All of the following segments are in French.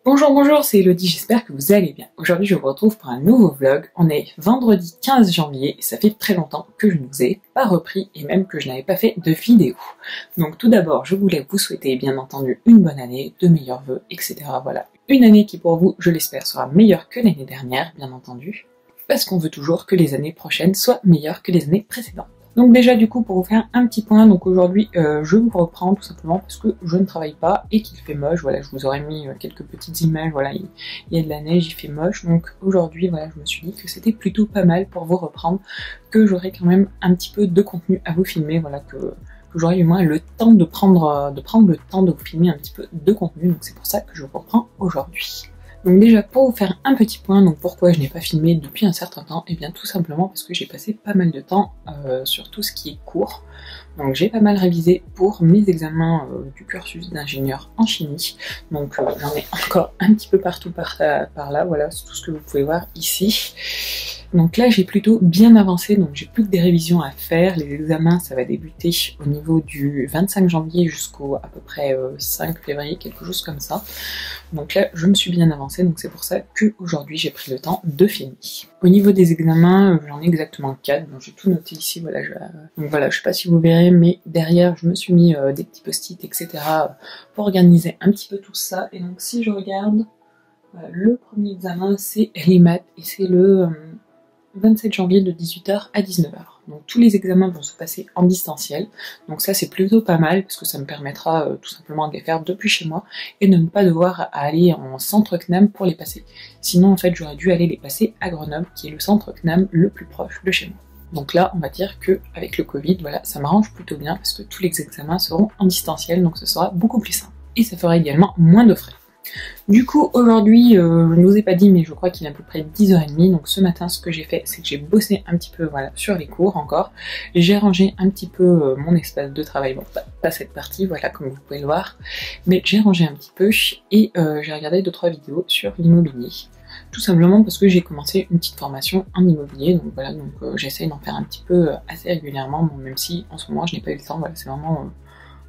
Bonjour, bonjour, c'est Elodie, j'espère que vous allez bien. Aujourd'hui, je vous retrouve pour un nouveau vlog. On est vendredi 15 janvier et ça fait très longtemps que je ne vous ai pas repris et même que je n'avais pas fait de vidéo. Donc tout d'abord, je voulais vous souhaiter bien entendu une bonne année, de meilleurs vœux, etc. Voilà, une année qui pour vous, je l'espère, sera meilleure que l'année dernière, bien entendu, parce qu'on veut toujours que les années prochaines soient meilleures que les années précédentes. Donc déjà du coup pour vous faire un petit point, donc aujourd'hui je vous reprends tout simplement parce que je ne travaille pas et qu'il fait moche, voilà je vous aurais mis quelques petites images, voilà il y a de la neige, il fait moche, donc aujourd'hui voilà je me suis dit que c'était plutôt pas mal pour vous reprendre, que j'aurais quand même un petit peu de contenu à vous filmer, voilà que j'aurai au moins le temps de prendre le temps de vous filmer un petit peu de contenu, donc c'est pour ça que je vous reprends aujourd'hui. Donc déjà pour vous faire un petit point, donc pourquoi je n'ai pas filmé depuis un certain temps, et bien tout simplement parce que j'ai passé pas mal de temps sur tout ce qui est cours. Donc j'ai pas mal révisé pour mes examens du cursus d'ingénieur en chimie. Donc j'en ai encore un petit peu partout par là, voilà c'est tout ce que vous pouvez voir ici. Donc là j'ai plutôt bien avancé, donc j'ai plus que des révisions à faire. Les examens ça va débuter au niveau du 25 janvier jusqu'au à peu près 5 février, quelque chose comme ça. Donc là je me suis bien avancée, donc c'est pour ça qu'aujourd'hui j'ai pris le temps de filmer. Au niveau des examens, j'en ai exactement 4, donc j'ai tout noté ici, voilà, donc voilà, je sais pas si vous verrez, mais derrière je me suis mis des petits post-it, etc. pour organiser un petit peu tout ça. Et donc si je regarde, voilà, le premier examen c'est les maths, et c'est le 27 janvier de 18h à 19h. Donc tous les examens vont se passer en distanciel, donc ça c'est plutôt pas mal parce que ça me permettra tout simplement de les faire depuis chez moi et de ne pas devoir aller en centre CNAM pour les passer. Sinon en fait j'aurais dû aller les passer à Grenoble qui est le centre CNAM le plus proche de chez moi. Donc là on va dire que avec le Covid, voilà, ça m'arrange plutôt bien parce que tous les examens seront en distanciel, donc ce sera beaucoup plus simple. Et ça fera également moins de frais. Du coup aujourd'hui, je ne vous ai pas dit mais je crois qu'il est à peu près 10h30, donc ce matin ce que j'ai fait c'est que j'ai bossé un petit peu voilà, sur les cours encore, j'ai rangé un petit peu mon espace de travail, bon pas cette partie voilà comme vous pouvez le voir, mais j'ai rangé un petit peu et j'ai regardé 2-3 vidéos sur l'immobilier, tout simplement parce que j'ai commencé une petite formation en immobilier, donc voilà, donc j'essaye d'en faire un petit peu assez régulièrement, bon, même si en ce moment je n'ai pas eu le temps, voilà c'est vraiment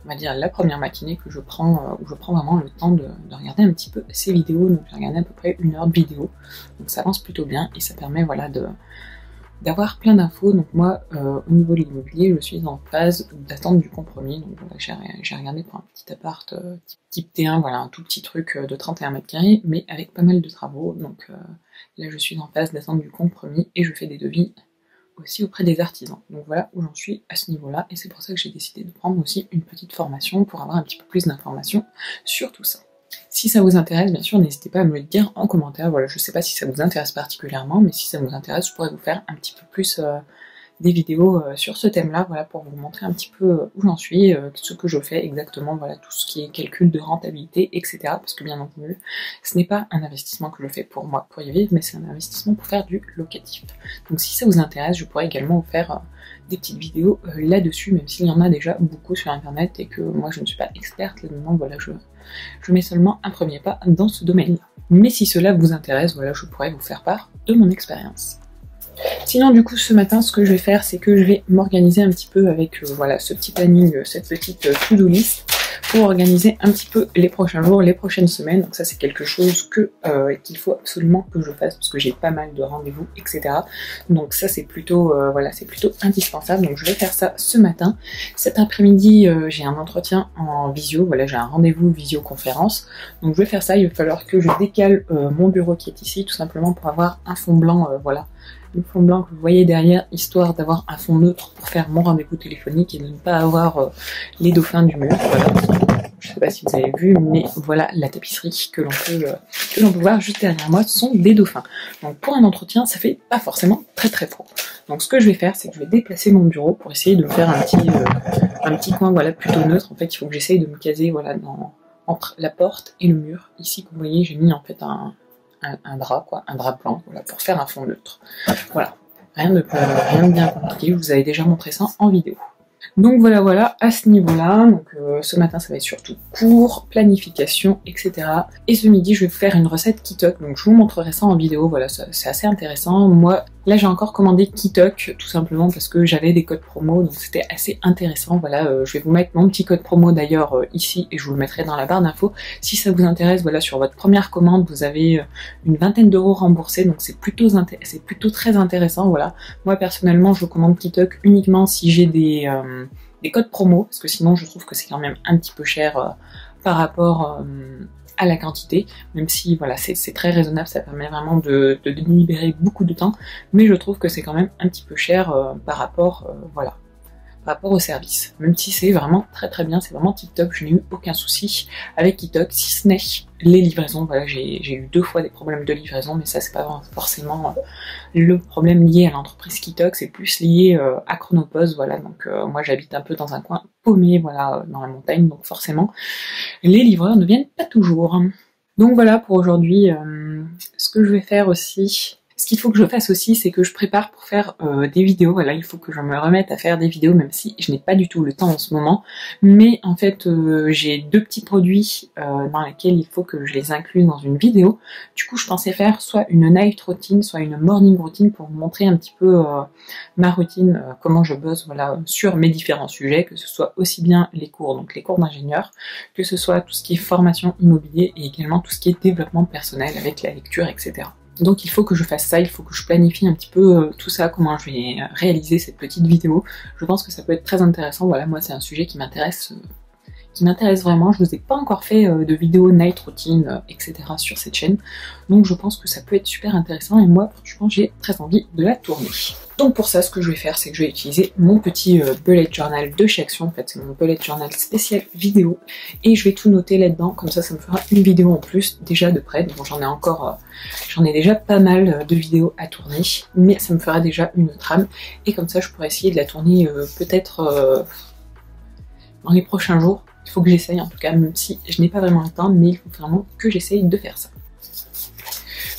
on va dire la première matinée que je prends, où je prends vraiment le temps de regarder un petit peu ces vidéos, donc j'ai regardé à peu près 1 heure de vidéo, donc ça avance plutôt bien et ça permet voilà d'avoir plein d'infos. Donc moi au niveau de l'immobilier je suis en phase d'attente du compromis, donc voilà, j'ai regardé pour un petit appart type T1, voilà un tout petit truc de 31 mètres carrés mais avec pas mal de travaux, donc là je suis en phase d'attente du compromis et je fais des devis aussi auprès des artisans. Donc voilà où j'en suis à ce niveau-là, et c'est pour ça que j'ai décidé de prendre aussi une petite formation pour avoir un petit peu plus d'informations sur tout ça. Si ça vous intéresse, bien sûr, n'hésitez pas à me le dire en commentaire, voilà, je sais pas si ça vous intéresse particulièrement, mais si ça vous intéresse, je pourrais vous faire un petit peu plus des vidéos sur ce thème-là, voilà, pour vous montrer un petit peu où j'en suis, ce que je fais exactement, voilà, tout ce qui est calcul de rentabilité, etc. Parce que bien entendu, ce n'est pas un investissement que je fais pour moi, pour y vivre, mais c'est un investissement pour faire du locatif. Donc si ça vous intéresse, je pourrais également vous faire des petites vidéos là-dessus, même s'il y en a déjà beaucoup sur internet et que moi je ne suis pas experte là-dedans, voilà, je mets seulement un premier pas dans ce domaine-là. Mais si cela vous intéresse, voilà, je pourrais vous faire part de mon expérience. Sinon du coup ce matin ce que je vais faire c'est que je vais m'organiser un petit peu avec voilà ce petit planning, cette petite to-do list pour organiser un petit peu les prochains jours, les prochaines semaines. Donc ça c'est quelque chose qu'il faut absolument que je fasse parce que j'ai pas mal de rendez-vous, etc. Donc ça c'est plutôt voilà, c'est plutôt indispensable. Donc je vais faire ça ce matin. Cet après-midi j'ai un entretien en visio, voilà, j'ai un rendez-vous visioconférence. Donc je vais faire ça, il va falloir que je décale mon bureau qui est ici tout simplement pour avoir un fond blanc, voilà, le fond blanc que vous voyez derrière, histoire d'avoir un fond neutre pour faire mon rendez-vous téléphonique et de ne pas avoir les dauphins du mur. Voilà. Je sais pas si vous avez vu, mais voilà la tapisserie que l'on peut voir juste derrière moi, ce sont des dauphins. Donc pour un entretien, ça fait pas forcément très pro. Donc ce que je vais faire, c'est que je vais déplacer mon bureau pour essayer de me faire un petit coin voilà, plutôt neutre. En fait, il faut que j'essaye de me caser voilà, entre la porte et le mur. Ici, comme vous voyez, j'ai mis en fait un drap, quoi, un drap blanc, voilà, pour faire un fond neutre. Voilà, rien de bien compliqué, je vous avais déjà montré ça en vidéo. Donc voilà à ce niveau-là. Donc ce matin ça va être surtout cours, planification, etc. Et ce midi je vais vous faire une recette Kitok. Donc je vous montrerai ça en vidéo. Voilà, c'est assez intéressant. Moi là j'ai encore commandé Kitok tout simplement parce que j'avais des codes promo, donc c'était assez intéressant. Voilà, je vais vous mettre mon petit code promo d'ailleurs ici et je vous le mettrai dans la barre d'infos. Si ça vous intéresse, voilà, sur votre première commande vous avez une vingtaine d'euros remboursés, donc c'est plutôt très intéressant. Voilà, moi personnellement je commande Kitok uniquement si j'ai des codes promo, parce que sinon je trouve que c'est quand même un petit peu cher par rapport à la quantité, même si voilà c'est très raisonnable, ça permet vraiment de libérer beaucoup de temps, mais je trouve que c'est quand même un petit peu cher par rapport voilà, par rapport au service, même si c'est vraiment très bien, c'est vraiment TikTok, je n'ai eu aucun souci avec TikTok, si ce n'est les livraisons. Voilà, j'ai eu 2 fois des problèmes de livraison, mais ça c'est pas forcément le problème lié à l'entreprise TikTok, c'est plus lié à Chronopost. Voilà, donc moi j'habite un peu dans un coin paumé, voilà, dans la montagne, donc forcément les livreurs ne viennent pas toujours. Donc voilà pour aujourd'hui. Ce que je vais faire aussi, ce qu'il faut que je fasse aussi, c'est que je prépare pour faire des vidéos. Voilà, il faut que je me remette à faire des vidéos, même si je n'ai pas du tout le temps en ce moment. Mais en fait, j'ai 2 petits produits dans lesquels il faut que je les inclue dans une vidéo. Du coup, je pensais faire soit une night routine, soit une morning routine pour vous montrer un petit peu ma routine, comment je bosse, voilà, sur mes différents sujets, que ce soit aussi bien les cours, donc les cours d'ingénieur, que ce soit tout ce qui est formation immobilier et également tout ce qui est développement personnel avec la lecture, etc. Donc il faut que je fasse ça, il faut que je planifie un petit peu tout ça, comment je vais réaliser cette petite vidéo. Je pense que ça peut être très intéressant. Voilà, moi c'est un sujet qui m'intéresse vraiment. Je vous ai pas encore fait de vidéo night routine, etc. sur cette chaîne. Donc je pense que ça peut être super intéressant et moi franchement j'ai très envie de la tourner. Donc pour ça, ce que je vais faire, c'est que je vais utiliser mon petit bullet journal de chez Action. En fait, c'est mon bullet journal spécial vidéo. Et je vais tout noter là-dedans, comme ça, ça me fera une vidéo en plus, déjà de près. Donc j'en ai déjà pas mal de vidéos à tourner, mais ça me fera déjà une trame. Et comme ça, je pourrais essayer de la tourner peut-être dans les prochains jours. Il faut que j'essaye en tout cas, même si je n'ai pas vraiment le temps, mais il faut vraiment que j'essaye de faire ça.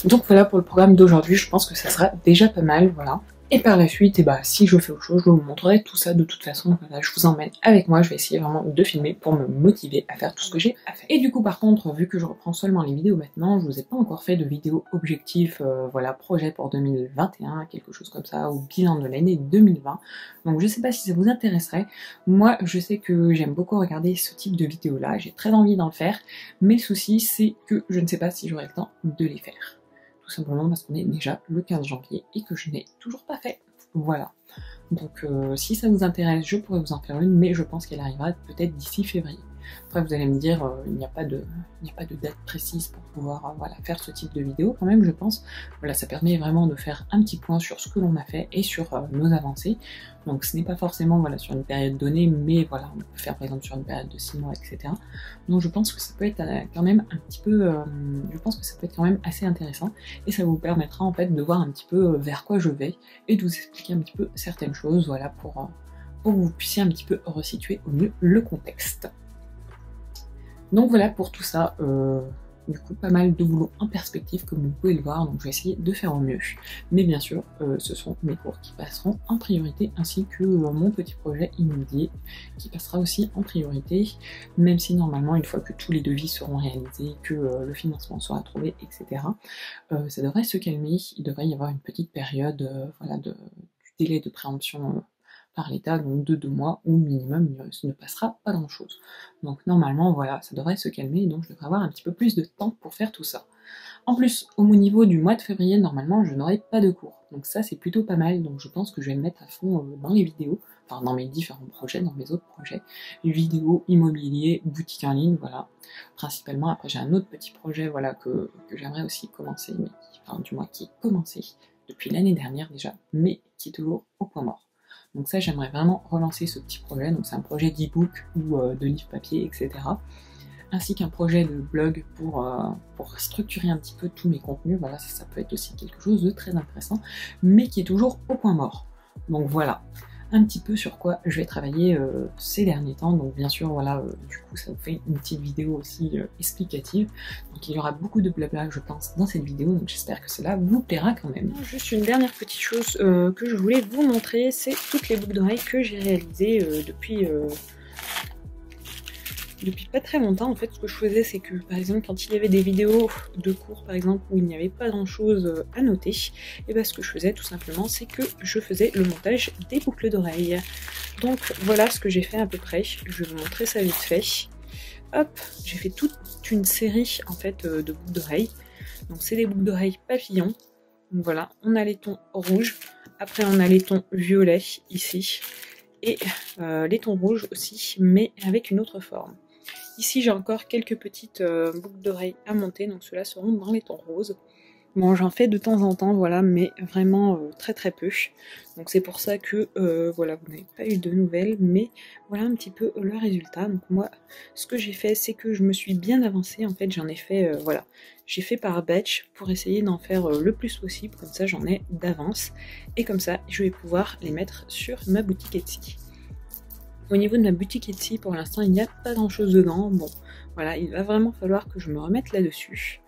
Donc voilà pour le programme d'aujourd'hui, je pense que ça sera déjà pas mal, voilà. Et par la suite, si je fais autre chose, je vous montrerai tout ça de toute façon. Voilà, je vous emmène avec moi, je vais essayer vraiment de filmer pour me motiver à faire tout ce que j'ai à faire. Et du coup, par contre, vu que je reprends seulement les vidéos maintenant, je vous ai pas encore fait de vidéo objectif, voilà, projet pour 2021, quelque chose comme ça, ou bilan de l'année 2020. Donc je sais pas si ça vous intéresserait. Moi, je sais que j'aime beaucoup regarder ce type de vidéos-là, j'ai très envie d'en faire, mais le souci, c'est que je ne sais pas si j'aurai le temps de les faire. Tout simplement parce qu'on est déjà le 15 janvier et que je n'ai toujours pas fait. Voilà. Donc si ça vous intéresse, je pourrais vous en faire une, mais je pense qu'elle arrivera peut-être d'ici février. Après vous allez me dire, il n'y a pas de date précise pour pouvoir voilà, faire ce type de vidéo quand même, je pense. Voilà, ça permet vraiment de faire un petit point sur ce que l'on a fait et sur nos avancées. Donc ce n'est pas forcément voilà, sur une période donnée, mais voilà, on peut faire par exemple sur une période de 6 mois, etc. Donc je pense que ça peut être quand même un petit peu, je pense que ça peut être quand même assez intéressant et ça vous permettra en fait de voir un petit peu vers quoi je vais et de vous expliquer un petit peu certaines choses, voilà, pour que vous puissiez un petit peu resituer au mieux le contexte. Donc voilà pour tout ça, du coup pas mal de boulot en perspective comme vous pouvez le voir, donc je vais essayer de faire au mieux. Mais bien sûr, ce sont mes cours qui passeront en priorité, ainsi que mon petit projet immobilier qui passera aussi en priorité, même si normalement une fois que tous les devis seront réalisés, que le financement sera trouvé, etc., ça devrait se calmer, il devrait y avoir une petite période voilà, du délai de préemption par l'État, donc de 2 mois, où minimum il ne passera pas grand chose. Donc normalement voilà, ça devrait se calmer, donc je devrais avoir un petit peu plus de temps pour faire tout ça. En plus, au niveau du mois de février, normalement je n'aurai pas de cours, donc ça c'est plutôt pas mal, donc je pense que je vais me mettre à fond dans les vidéos, enfin dans mes différents projets, dans mes autres projets, vidéos, immobilier, boutique en ligne, voilà, principalement. Après j'ai un autre petit projet voilà, que j'aimerais aussi commencer, mais enfin du moins qui est commencé depuis l'année dernière déjà, mais qui est toujours au point mort. Donc ça, j'aimerais vraiment relancer ce petit projet. Donc c'est un projet d'e-book ou de livre papier, etc. Ainsi qu'un projet de blog pour structurer un petit peu tous mes contenus. Voilà, ça peut être aussi quelque chose de très intéressant, mais qui est toujours au point mort. Donc voilà. un petit peu sur quoi je vais travailler ces derniers temps. Donc bien sûr, voilà, du coup ça vous fait une petite vidéo aussi explicative. Donc il y aura beaucoup de blabla, je pense, dans cette vidéo, donc j'espère que cela vous plaira quand même. Juste une dernière petite chose que je voulais vous montrer, c'est toutes les boucles d'oreilles que j'ai réalisées depuis pas très longtemps. En fait, ce que je faisais, c'est que par exemple quand il y avait des vidéos de cours par exemple où il n'y avait pas grand chose à noter, et bien ce que je faisais tout simplement, c'est que je faisais le montage des boucles d'oreilles. Donc voilà ce que j'ai fait à peu près, je vais vous montrer ça vite fait. Hop, j'ai fait toute une série en fait de boucles d'oreilles. Donc c'est des boucles d'oreilles papillons. Donc voilà, on a les tons rouges, après on a les tons violets ici, et les tons rouges aussi, mais avec une autre forme. Ici j'ai encore quelques petites boucles d'oreilles à monter, donc ceux-là seront dans les tons roses. Bon, j'en fais de temps en temps, voilà, mais vraiment très très peu. Donc c'est pour ça que voilà, vous n'avez pas eu de nouvelles, mais voilà un petit peu le résultat. Donc moi, ce que j'ai fait, c'est que je me suis bien avancée. En fait, j'en ai fait, voilà, j'ai fait par batch pour essayer d'en faire le plus possible. Comme ça, j'en ai d'avance. Et comme ça, je vais pouvoir les mettre sur ma boutique Etsy. Au niveau de ma boutique Etsy, pour l'instant, il n'y a pas grand chose dedans. Bon, voilà, il va vraiment falloir que je me remette là-dessus.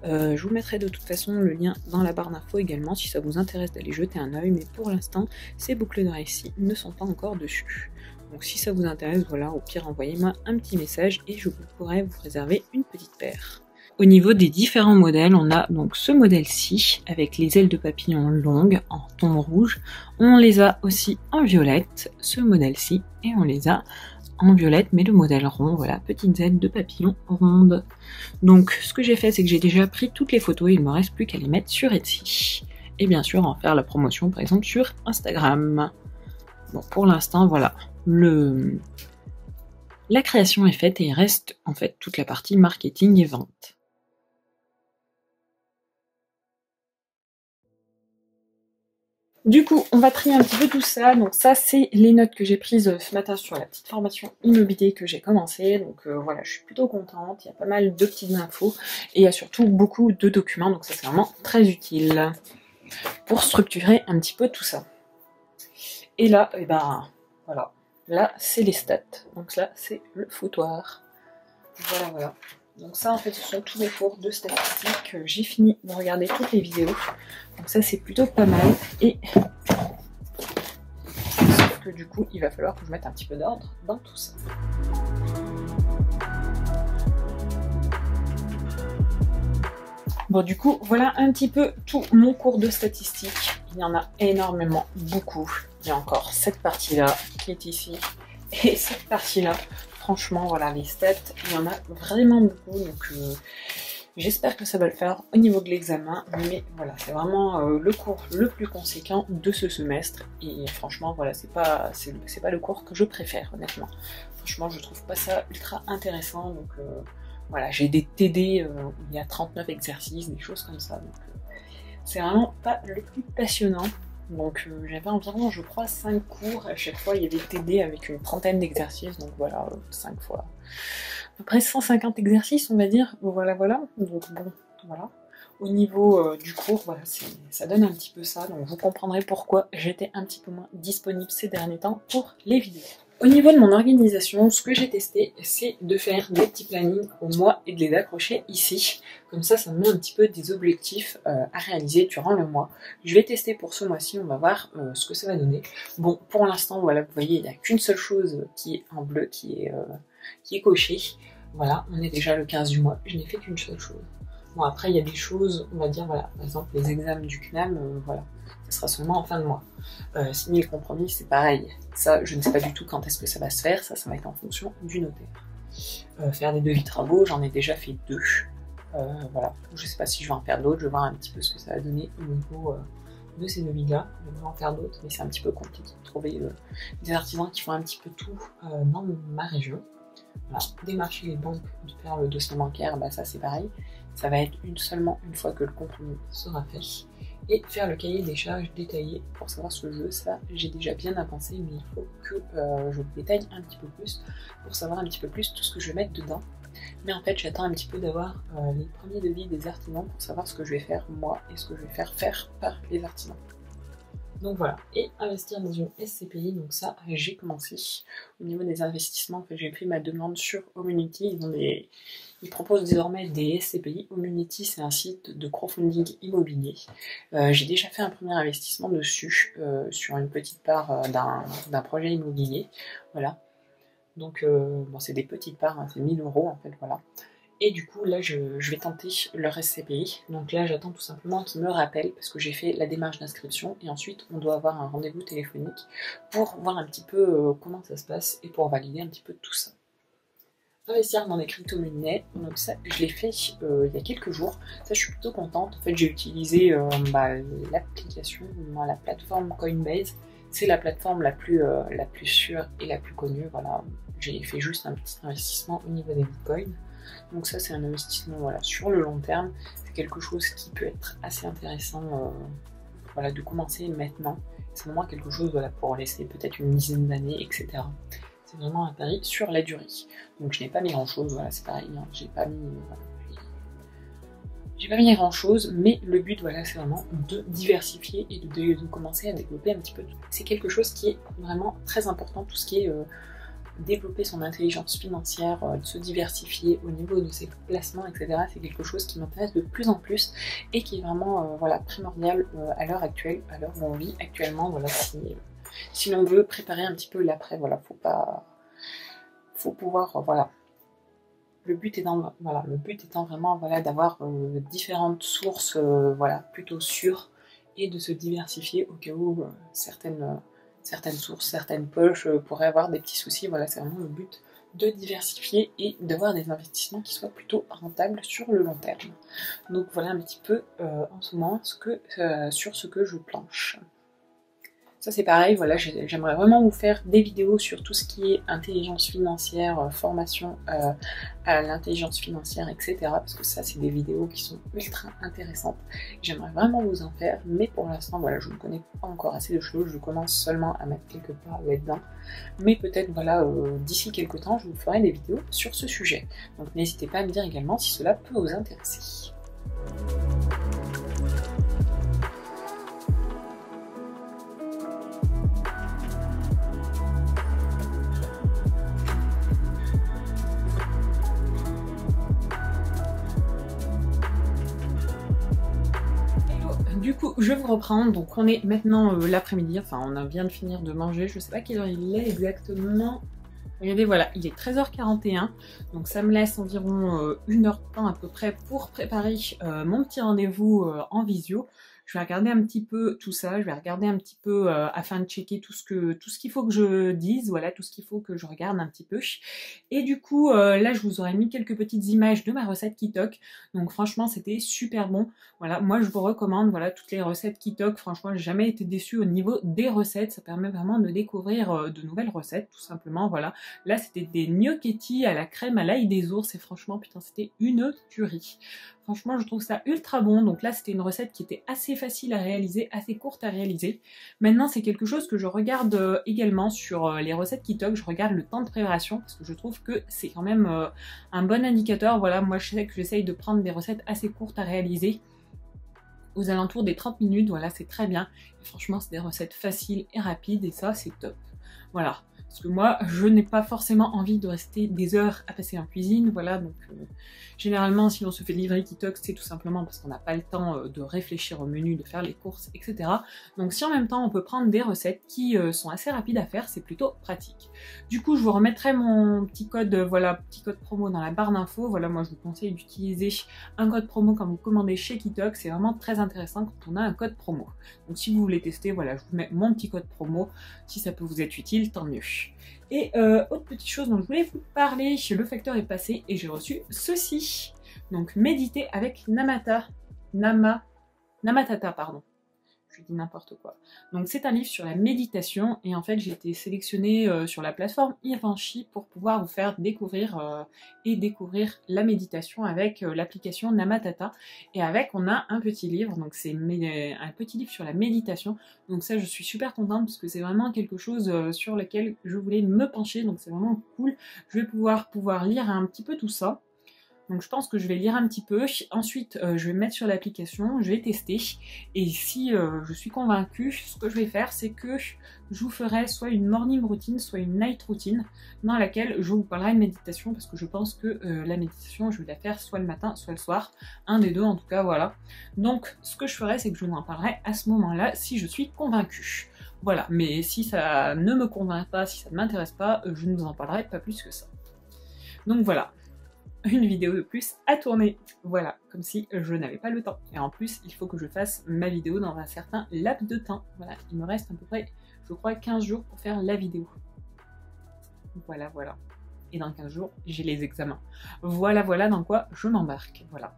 Je vous mettrai de toute façon le lien dans la barre d'infos également si ça vous intéresse d'aller jeter un œil, mais pour l'instant ces boucles d'oreilles-ci ne sont pas encore dessus. Donc si ça vous intéresse, voilà, au pire envoyez-moi un petit message et je pourrai vous réserver une petite paire. Au niveau des différents modèles, on a donc ce modèle-ci avec les ailes de papillon longues en ton rouge. On les a aussi en violette, ce modèle-ci, et on les a en violette, mais le modèle rond, voilà, petites ailes de papillon rondes. Donc ce que j'ai fait, c'est que j'ai déjà pris toutes les photos, il ne me reste plus qu'à les mettre sur Etsy. Et bien sûr en faire la promotion par exemple sur Instagram. Bon, pour l'instant, voilà, la création est faite et il reste en fait toute la partie marketing et vente. Du coup, on va trier un petit peu tout ça. Donc ça, c'est les notes que j'ai prises ce matin sur la petite formation immobilier que j'ai commencé. Donc voilà, je suis plutôt contente. Il y a pas mal de petites infos et il y a surtout beaucoup de documents. Donc ça, c'est vraiment très utile pour structurer un petit peu tout ça. Et là, et ben voilà. Là, c'est les stats. Donc là, c'est le foutoir. Voilà, voilà. Donc ça, en fait, ce sont tous mes cours de statistique. J'ai fini de regarder toutes les vidéos. Donc ça, c'est plutôt pas mal. Et sauf que du coup, il va falloir que je mette un petit peu d'ordre dans tout ça. Bon, du coup, voilà un petit peu tout mon cours de statistique. Il y en a énormément, beaucoup. Il y a encore cette partie-là qui est ici. Et cette partie-là, franchement, voilà, les stats, il y en a vraiment beaucoup. Donc, j'espère que ça va le faire au niveau de l'examen. Mais voilà, c'est vraiment le cours le plus conséquent de ce semestre. Et franchement, voilà, c'est pas le cours que je préfère, honnêtement. Franchement, je trouve pas ça ultra intéressant. Donc, voilà, j'ai des TD où il y a 39 exercices, des choses comme ça. Donc, c'est vraiment pas le plus passionnant. Donc j'avais environ, je crois, 5 cours. À chaque fois, il y avait TD avec une trentaine d'exercices. Donc voilà, 5 fois. À peu près 150 exercices, on va dire. Voilà, voilà. Donc bon, voilà. Au niveau du cours, voilà, ça donne un petit peu ça. Donc vous comprendrez pourquoi j'étais un petit peu moins disponible ces derniers temps pour les vidéos. Au niveau de mon organisation, ce que j'ai testé, c'est de faire des petits plannings au mois et de les accrocher ici. Comme ça, ça me met un petit peu des objectifs à réaliser durant le mois. Je vais tester pour ce mois-ci, on va voir ce que ça va donner. Bon, pour l'instant, voilà, vous voyez, il n'y a qu'une seule chose qui est en bleu, qui est cochée. Voilà, on est déjà le 15 du mois, je n'ai fait qu'une seule chose. Bon, après, il y a des choses, on va dire, voilà, par exemple, les examens du CNAM, voilà, ce sera seulement en fin de mois. Signer le compromis, c'est pareil. Ça, je ne sais pas du tout quand est-ce que ça va se faire, ça va être en fonction du notaire. Faire des devis travaux, j'en ai déjà fait 2. Voilà, je ne sais pas si je vais en faire d'autres, je vais voir un petit peu ce que ça va donner au niveau de ces devis-là. Je vais en faire d'autres, mais c'est un petit peu compliqué de trouver des artisans qui font un petit peu tout dans ma région. Voilà. Démarcher les banques, de faire le dossier bancaire, bah ça c'est pareil. Ça va être seulement une fois que le compromis sera fait. Et faire le cahier des charges détaillé pour savoir ce que je veux. Ça, j'ai déjà bien avancé, mais il faut que je le détaille un petit peu plus pour savoir un petit peu plus tout ce que je vais mettre dedans. Mais en fait, j'attends un petit peu d'avoir les premiers devis des artisans pour savoir ce que je vais faire moi et ce que je vais faire par les artisans. Donc voilà, et investir dans une SCPI, donc ça j'ai commencé. Au niveau des investissements, en fait, j'ai fait ma demande sur Homunity. Ils proposent désormais des SCPI. Homunity, c'est un site de crowdfunding immobilier. J'ai déjà fait un premier investissement dessus, sur une petite part d'un projet immobilier. Voilà. Donc bon, c'est des petites parts, hein, c'est 1000 € en fait, voilà. Et du coup, là, je vais tenter leur SCPI. Donc là, j'attends tout simplement qu'ils me rappellent parce que j'ai fait la démarche d'inscription et ensuite, on doit avoir un rendez-vous téléphonique pour voir un petit peu comment ça se passe et pour valider un petit peu tout ça. Investir dans des crypto-monnaies, donc ça, je l'ai fait il y a quelques jours. Ça, je suis plutôt contente. En fait, j'ai utilisé l'application, la plateforme Coinbase. C'est la plateforme la plus sûre et la plus connue. Voilà, j'ai fait juste un petit investissement au niveau des bitcoins. Donc ça, c'est un investissement voilà, sur le long terme. C'est quelque chose qui peut être assez intéressant voilà, de commencer maintenant. C'est vraiment quelque chose voilà, pour laisser peut-être une dizaine d'années, etc. C'est vraiment un pari sur la durée. Donc je n'ai pas mis grand chose, voilà, c'est pareil, hein, j'ai pas mis grand chose, mais le but voilà, c'est vraiment de diversifier et de commencer à développer un petit peu tout. C'est quelque chose qui est vraiment très important, tout ce qui est développer son intelligence financière, de se diversifier au niveau de ses placements, etc. C'est quelque chose qui m'intéresse de plus en plus et qui est vraiment voilà, primordial à l'heure actuelle, à l'heure où on vit actuellement. Voilà, si l'on veut préparer un petit peu l'après, voilà, faut pouvoir, voilà. Le but étant vraiment voilà, d'avoir différentes sources voilà, plutôt sûres et de se diversifier au cas où certaines sources, certaines poches pourraient avoir des petits soucis. Voilà, c'est vraiment le but de diversifier et d'avoir des investissements qui soient plutôt rentables sur le long terme. Donc voilà un petit peu en ce moment sur ce que je planche. Ça c'est pareil, voilà, j'aimerais vraiment vous faire des vidéos sur tout ce qui est intelligence financière, formation à l'intelligence financière, etc. Parce que ça c'est des vidéos qui sont ultra intéressantes. J'aimerais vraiment vous en faire, mais pour l'instant, voilà, je ne connais pas encore assez de choses, je commence seulement à mettre quelques pas là-dedans. Mais peut-être, voilà, d'ici quelques temps, je vous ferai des vidéos sur ce sujet. Donc n'hésitez pas à me dire également si cela peut vous intéresser. Du coup, je vous reprends, donc on est maintenant l'après-midi, enfin on vient de finir de manger, je sais pas quelle heure il est exactement. Regardez, voilà, il est 13h41, donc ça me laisse environ 1 heure de temps à peu près pour préparer mon petit rendez-vous en visio. Je vais regarder un petit peu tout ça, je vais regarder un petit peu afin de checker tout ce qu'il faut que je dise, voilà, tout ce qu'il faut que je regarde un petit peu. Et du coup, là, je vous aurais mis quelques petites images de ma recette Kitok. Donc franchement, c'était super bon. Voilà, moi, je vous recommande, voilà, toutes les recettes Kitok. Franchement, j'ai jamais été déçue au niveau des recettes. Ça permet vraiment de découvrir de nouvelles recettes, tout simplement, voilà. Là, c'était des gnocchetti à la crème à l'ail des ours. Et franchement, putain, c'était une tuerie. Franchement, je trouve ça ultra bon. Donc là, c'était une recette qui était assez facile à réaliser, assez courte à réaliser. Maintenant, c'est quelque chose que je regarde également sur les recettes Kitok. Je regarde le temps de préparation parce que je trouve que c'est quand même un bon indicateur. Voilà, moi, je sais que j'essaye de prendre des recettes assez courtes à réaliser, aux alentours des 30 minutes. Voilà, c'est très bien. Et franchement, c'est des recettes faciles et rapides et ça, c'est top. Voilà. Parce que moi, je n'ai pas forcément envie de rester des heures à passer en cuisine, voilà, donc généralement, si on se fait livrer Kitok, c'est tout simplement parce qu'on n'a pas le temps de réfléchir au menu, de faire les courses, etc. Donc si en même temps, on peut prendre des recettes qui sont assez rapides à faire, c'est plutôt pratique. Du coup, je vous remettrai mon petit code, voilà, petit code promo dans la barre d'infos. Voilà, moi, je vous conseille d'utiliser un code promo quand vous commandez chez Kitok, c'est vraiment très intéressant quand on a un code promo. Donc si vous voulez tester, voilà, je vous mets mon petit code promo, si ça peut vous être utile, tant mieux. Et autre petite chose dont je voulais vous parler, le facteur est passé et j'ai reçu ceci. Donc méditer avec Namatata, pardon. Je dis n'importe quoi. Donc c'est un livre sur la méditation et en fait j'ai été sélectionnée sur la plateforme Ivanchi pour pouvoir vous faire découvrir la méditation avec l'application Namatata. Et avec on a un petit livre, donc c'est un petit livre sur la méditation. Donc ça je suis super contente parce que c'est vraiment quelque chose sur lequel je voulais me pencher, donc c'est vraiment cool. Je vais pouvoir lire un petit peu tout ça. Donc je pense que je vais lire un petit peu, ensuite je vais me mettre sur l'application, je vais tester, et si je suis convaincue, ce que je vais faire c'est que je vous ferai soit une morning routine, soit une night routine, dans laquelle je vous parlerai de méditation, parce que je pense que la méditation je vais la faire soit le matin, soit le soir, un des deux en tout cas, voilà. Donc ce que je ferai c'est que je vous en parlerai à ce moment-là si je suis convaincue. Voilà, mais si ça ne me convainc pas, si ça ne m'intéresse pas, je ne vous en parlerai pas plus que ça. Donc voilà, une vidéo de plus à tourner. Voilà, comme si je n'avais pas le temps. Et en plus, il faut que je fasse ma vidéo dans un certain laps de temps. Voilà, il me reste à peu près, je crois, 15 jours pour faire la vidéo. Voilà, voilà. Et dans 15 jours, j'ai les examens. Voilà, voilà dans quoi je m'embarque. Voilà.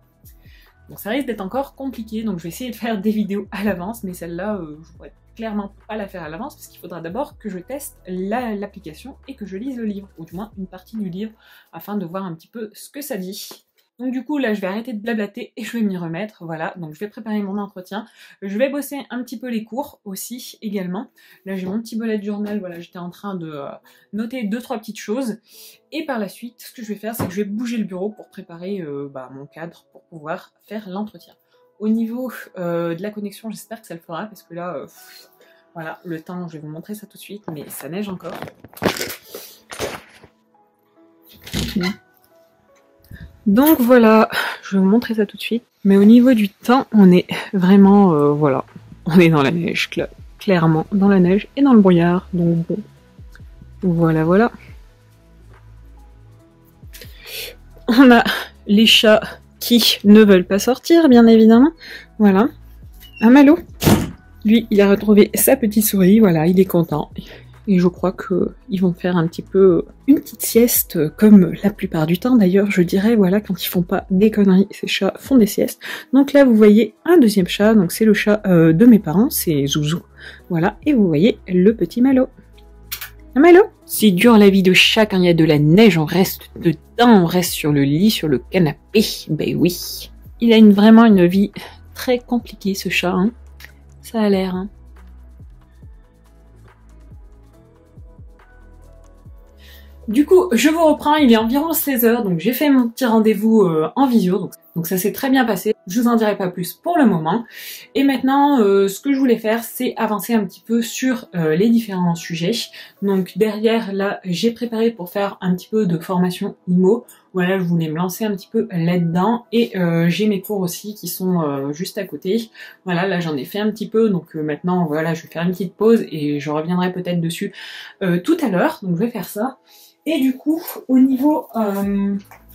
Donc ça risque d'être encore compliqué, donc je vais essayer de faire des vidéos à l'avance, mais celle-là, je ne pourrais clairement pas la faire à l'avance, parce qu'il faudra d'abord que je teste l'application et que je lise le livre, ou du moins une partie du livre, afin de voir un petit peu ce que ça dit. Donc du coup, là, je vais arrêter de blablater et je vais m'y remettre, voilà. Donc je vais préparer mon entretien. Je vais bosser un petit peu les cours aussi, également. Là, j'ai mon petit bullet journal, voilà, j'étais en train de noter 2-3 petites choses. Et par la suite, ce que je vais faire, c'est que je vais bouger le bureau pour préparer mon cadre pour pouvoir faire l'entretien. Au niveau de la connexion, j'espère que ça le fera, parce que là, voilà, le temps, je vais vous montrer ça tout de suite, mais ça neige encore. Donc voilà, je vais vous montrer ça tout de suite. Mais au niveau du temps, on est vraiment, voilà, on est dans la neige, clairement, dans la neige et dans le brouillard. Donc bon, voilà, voilà. On a les chats qui ne veulent pas sortir, bien évidemment. Voilà. Un Malo. Lui, il a retrouvé sa petite souris, voilà, il est content. Et je crois qu'ils vont faire un petit peu une petite sieste, comme la plupart du temps d'ailleurs, je dirais, voilà, quand ils font pas des conneries, ces chats font des siestes. Donc là, vous voyez un deuxième chat, donc c'est le chat de mes parents, c'est Zouzou. Voilà, et vous voyez le petit Malo. Un Malo. C'est dur la vie de chat quand il y a de la neige, on reste dedans, on reste sur le lit, sur le canapé, ben oui. Il a vraiment une vie très compliquée ce chat, hein. Ça a l'air, hein. Du coup, je vous reprends, il est environ 16 h, donc j'ai fait mon petit rendez-vous en visio, donc ça s'est très bien passé. Je vous en dirai pas plus pour le moment. Et maintenant, ce que je voulais faire, c'est avancer un petit peu sur les différents sujets. Donc derrière, là, j'ai préparé pour faire un petit peu de formation IMO. Voilà, je voulais me lancer un petit peu là-dedans. Et j'ai mes cours aussi qui sont juste à côté. Voilà, là j'en ai fait un petit peu, donc maintenant, voilà, je vais faire une petite pause et je reviendrai peut-être dessus tout à l'heure. Donc je vais faire ça. Et du coup, au niveau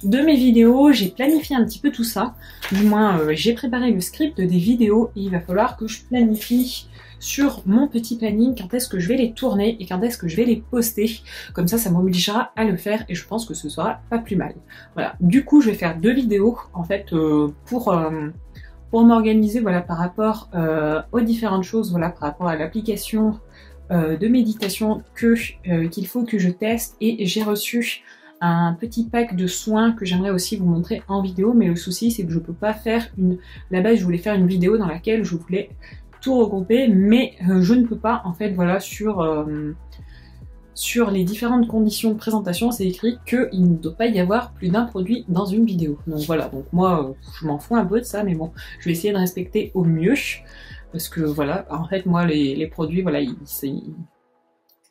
de mes vidéos, j'ai planifié un petit peu tout ça. Du moins, j'ai préparé le script des vidéos et il va falloir que je planifie sur mon petit planning quand est-ce que je vais les tourner et quand est-ce que je vais les poster. Comme ça m'obligera à le faire et je pense que ce sera pas plus mal. Voilà. Du coup, je vais faire 2 vidéos en fait pour m'organiser, voilà, par rapport aux différentes choses, voilà, par rapport à l'application de méditation qu'il faut que je teste, et j'ai reçu un petit pack de soins que j'aimerais aussi vous montrer en vidéo, mais le souci c'est que je peux pas faire là-bas je voulais faire une vidéo dans laquelle je voulais tout regrouper, mais je ne peux pas en fait, voilà, sur les différentes conditions de présentation, c'est écrit qu'il ne doit pas y avoir plus d'un produit dans une vidéo. Donc voilà, donc moi je m'en fous un peu de ça, mais bon, je vais essayer de respecter au mieux. Parce que voilà, en fait moi les produits, voilà,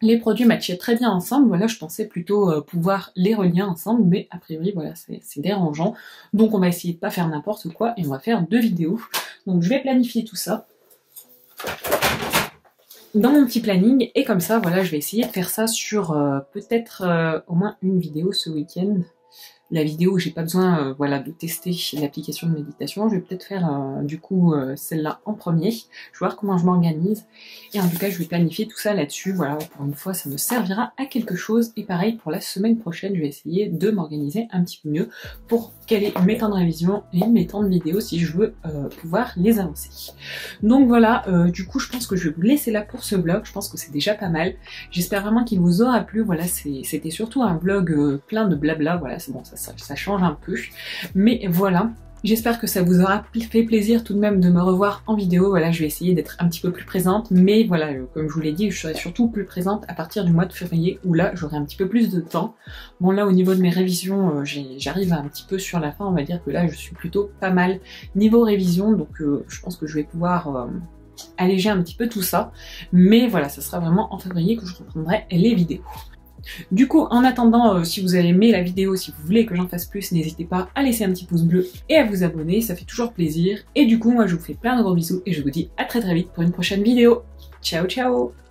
les produits matchaient très bien ensemble, voilà, je pensais plutôt pouvoir les relier ensemble, mais a priori voilà, c'est dérangeant. Donc on va essayer de pas faire n'importe quoi et on va faire 2 vidéos. Donc je vais planifier tout ça dans mon petit planning, et comme ça, voilà, je vais essayer de faire ça sur peut-être au moins une vidéo ce week-end. La vidéo où j'ai pas besoin voilà, de tester l'application de méditation, je vais peut-être faire du coup celle-là en premier. Je vais voir comment je m'organise et en tout cas je vais planifier tout ça là-dessus. Voilà, pour une fois ça me servira à quelque chose, et pareil pour la semaine prochaine, je vais essayer de m'organiser un petit peu mieux pour caler mes temps de révision et mes temps de vidéo si je veux pouvoir les avancer. Donc voilà, du coup je pense que je vais vous laisser là pour ce vlog, je pense que c'est déjà pas mal. J'espère vraiment qu'il vous aura plu. Voilà, c'était surtout un vlog plein de blabla, voilà, c'est bon, ça change un peu, mais voilà. J'espère que ça vous aura fait plaisir tout de même de me revoir en vidéo. Voilà, je vais essayer d'être un petit peu plus présente, mais voilà, comme je vous l'ai dit, je serai surtout plus présente à partir du mois de février où là, j'aurai un petit peu plus de temps. Bon, là, au niveau de mes révisions, j'arrive un petit peu sur la fin, on va dire que là, je suis plutôt pas mal niveau révision, donc je pense que je vais pouvoir alléger un petit peu tout ça. Mais voilà, ça sera vraiment en février que je reprendrai les vidéos. Du coup, en attendant, si vous avez aimé la vidéo, si vous voulez que j'en fasse plus, n'hésitez pas à laisser un petit pouce bleu et à vous abonner, ça fait toujours plaisir. Et du coup, moi je vous fais plein de gros bisous et je vous dis à très vite pour une prochaine vidéo. Ciao ciao!